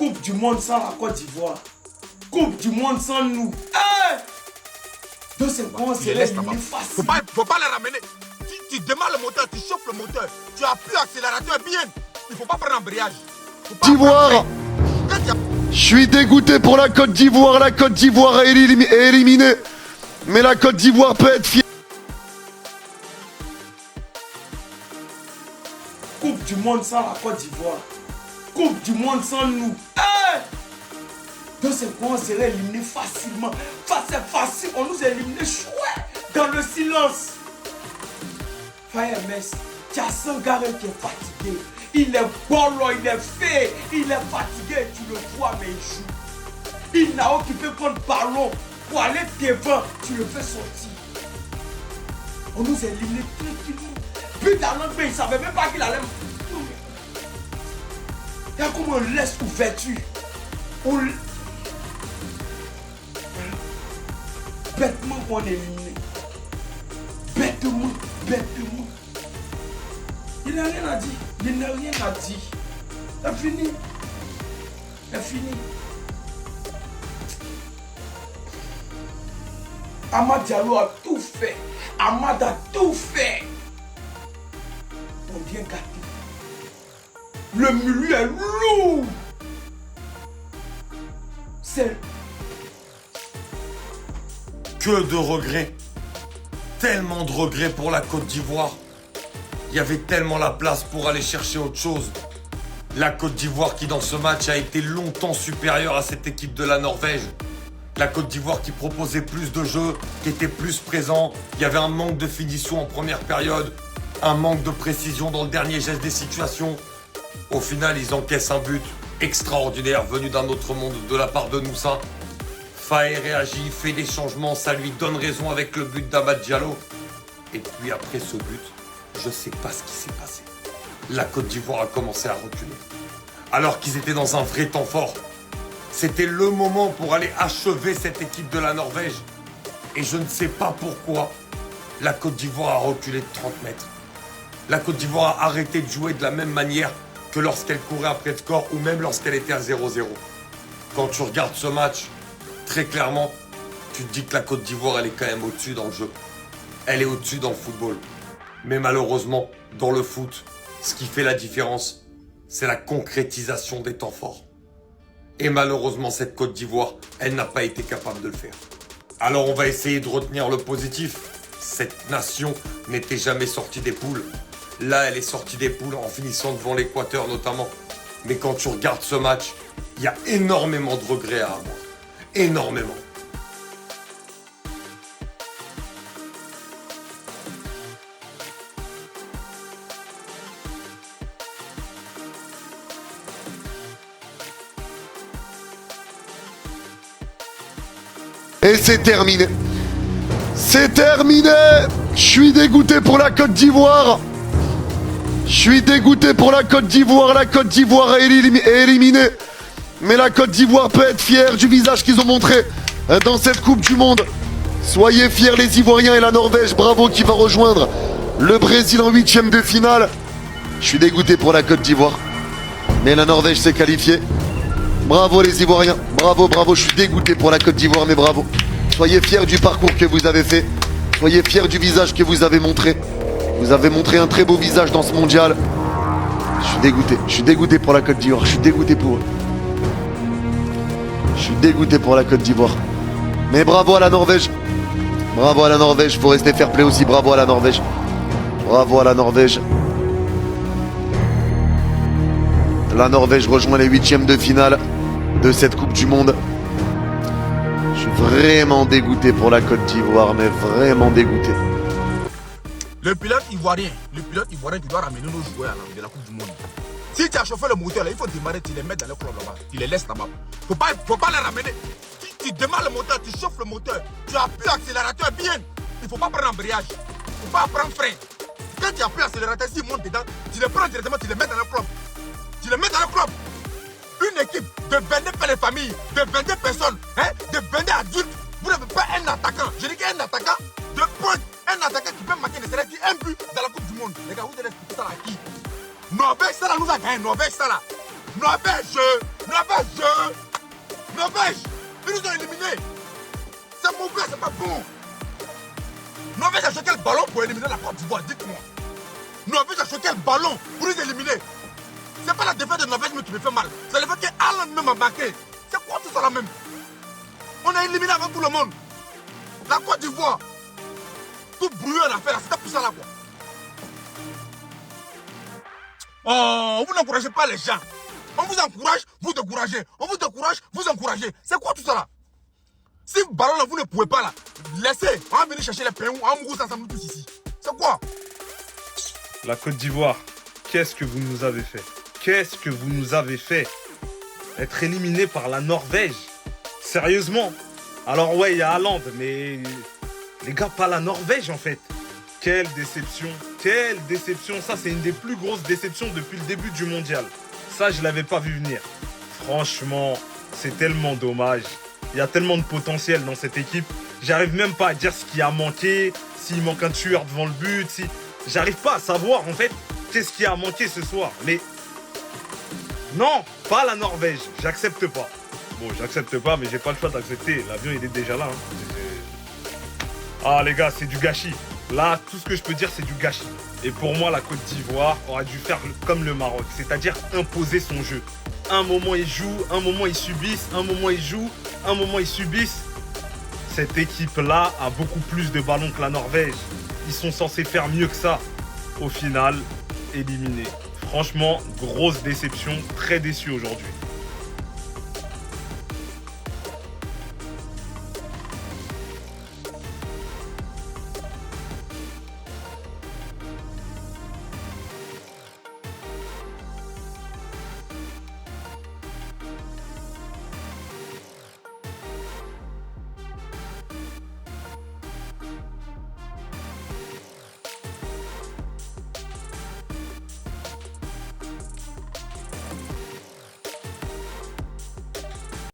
Coupe du monde sans la Côte d'Ivoire. Coupe du monde sans nous. Hey! Donc c'est bon, c'est facile. Faut pas les ramener. Tu démarres le moteur, tu chauffes le moteur. Tu appuies l'accélérateur bien. Il faut pas prendre embrayage. d'Ivoire. Je suis dégoûté pour la Côte d'Ivoire. La Côte d'Ivoire est éliminée. Mais la Côte d'Ivoire peut être fière. Coupe du monde sans la Côte d'Ivoire. Coupe du monde sans nous. Hey! Donc c'est bon, on serait éliminé facilement. C'est facile, on nous a éliminés chouette dans le silence. Fire Mess, tu as Sangaré qui est fatigué. Il est bolo, il est fait, il est fatigué, tu le vois, mais il joue. Il n'a occupé prendre ballon pour aller devant, tu le fais sortir. On nous a éliminés tranquillement. Puis dans notre pays, il ne savait même pas qu'il allait. Il y a comme on laisse ouverture. Bêtement qu'on est éliminé. Bêtement. Il n'a rien à dire. Il n'a rien à dire. C'est fini. C'est fini. Amad Diallo a tout fait. Amad a tout fait. On vient gâter. Le milieu est lourd. C'est... Que de regrets. Tellement de regrets pour la Côte d'Ivoire. Il y avait tellement la place pour aller chercher autre chose. La Côte d'Ivoire qui dans ce match a été longtemps supérieure à cette équipe de la Norvège. La Côte d'Ivoire qui proposait plus de jeux, qui était plus présent. Il y avait un manque de finition en première période. Un manque de précision dans le dernier geste des situations. Au final, ils encaissent un but extraordinaire venu d'un autre monde de la part de Noussa. Faé réagit, fait des changements, ça lui donne raison avec le but d'Amad Diallo. Et puis après ce but, je sais pas ce qui s'est passé. La Côte d'Ivoire a commencé à reculer. Alors qu'ils étaient dans un vrai temps fort. C'était le moment pour aller achever cette équipe de la Norvège. Et je ne sais pas pourquoi la Côte d'Ivoire a reculé de 30 mètres. La Côte d'Ivoire a arrêté de jouer de la même manière que lorsqu'elle courait après le score ou même lorsqu'elle était à 0-0. Quand tu regardes ce match, très clairement, tu te dis que la Côte d'Ivoire, elle est quand même au-dessus dans le jeu. Elle est au-dessus dans le football. Mais malheureusement, dans le foot, ce qui fait la différence, c'est la concrétisation des temps forts. Et malheureusement, cette Côte d'Ivoire, elle n'a pas été capable de le faire. Alors on va essayer de retenir le positif. Cette nation n'était jamais sortie des poules. Là, elle est sortie des poules en finissant devant l'Équateur notamment. Mais quand tu regardes ce match, il y a énormément de regrets à avoir. Énormément. Et c'est terminé. C'est terminé. Je suis dégoûté pour la Côte d'Ivoire. Je suis dégoûté pour la Côte d'Ivoire. La Côte d'Ivoire est éliminée. Mais la Côte d'Ivoire peut être fière du visage qu'ils ont montré dans cette Coupe du Monde. Soyez fiers les Ivoiriens et la Norvège. Bravo qui va rejoindre le Brésil en 8e de finale. Je suis dégoûté pour la Côte d'Ivoire. Mais la Norvège s'est qualifiée. Bravo les Ivoiriens. Bravo. Je suis dégoûté pour la Côte d'Ivoire, mais bravo. Soyez fiers du parcours que vous avez fait. Soyez fiers du visage que vous avez montré. Vous avez montré un très beau visage dans ce mondial. Je suis dégoûté. Je suis dégoûté pour la Côte d'Ivoire. Je suis dégoûté pour eux. Je suis dégoûté pour la Côte d'Ivoire. Mais bravo à la Norvège. Bravo à la Norvège. Faut rester fair play aussi. Bravo à la Norvège. Bravo à la Norvège. La Norvège rejoint les 8e de finale de cette Coupe du Monde. Je suis vraiment dégoûté pour la Côte d'Ivoire, mais vraiment dégoûté. Le pilote ivoirien qui doit ramener nos joueurs de la Coupe du Monde. Si tu as chauffé le moteur, là, il faut démarrer, tu les mets dans le club là-bas. Tu les laisses là-bas. Faut pas les ramener. Tu démarres le moteur, tu chauffes le moteur, tu appuies l'accélérateur bien. Il ne faut pas prendre embrayage. Il ne faut pas prendre frein. Quand tu appuies l'accélérateur, s'il monte dedans, tu les prends directement, tu les mets dans le club. Tu les mets dans le club. Une équipe de 22 pères de famille, de 22 personnes, de 22 adultes. Vous n'avez pas un attaquant. Je dis qu'un attaquant de pointe, un attaquant qui peut marquer un but dans la Coupe du Monde. Les gars, vous allez expliquer ça à qui? Norvège, ça là, nous a gagné. Norvège, ça là. Norvège. Norvège. Ils nous ont éliminés. C'est mauvais, c'est pas bon. Norvège a joué quel ballon pour éliminer la Côte d'Ivoire? Dites-moi. Norvège a joué quel ballon pour les éliminer? C'est pas la défaite de Norvège qui me fait mal. C'est le fait que Haaland même a marqué. C'est quoi tout ça là même? On a éliminé avant tout le monde. La Côte d'Ivoire. Tout brouillé en affaire, c'était pour ça là quoi. Oh, vous n'encouragez pas les gens. On vous encourage, vous découragez. On vous décourage, vous encouragez. C'est quoi tout ça là? Si le ballon là, vous ne pouvez pas là, laissez. On va venir chercher les pains, on va mourir ensemble tous ici. C'est quoi? La Côte d'Ivoire, qu'est-ce que vous nous avez fait? Qu'est-ce que vous nous avez fait? Être éliminé par la Norvège? Sérieusement? Alors ouais, il y a Haaland, mais les gars, pas la Norvège en fait. Quelle déception, quelle déception. Ça, c'est une des plus grosses déceptions depuis le début du mondial. Ça, je l'avais pas vu venir. Franchement, c'est tellement dommage. Il y a tellement de potentiel dans cette équipe. J'arrive même pas à dire ce qui a manqué, s'il manque un tueur devant le but, si... J'arrive pas à savoir en fait qu'est-ce qui a manqué ce soir. Mais non, pas la Norvège. J'accepte pas. Bon, j'accepte pas, mais j'ai pas le choix d'accepter. L'avion, il est déjà là. Ah les gars, c'est du gâchis. Là, tout ce que je peux dire, c'est du gâchis. Et pour moi, la Côte d'Ivoire aurait dû faire comme le Maroc, c'est-à-dire imposer son jeu. Un moment, ils jouent, un moment, ils subissent, un moment, ils jouent, un moment, ils subissent. Cette équipe-là a beaucoup plus de ballons que la Norvège. Ils sont censés faire mieux que ça. Au final, éliminés. Franchement, grosse déception, très déçu aujourd'hui.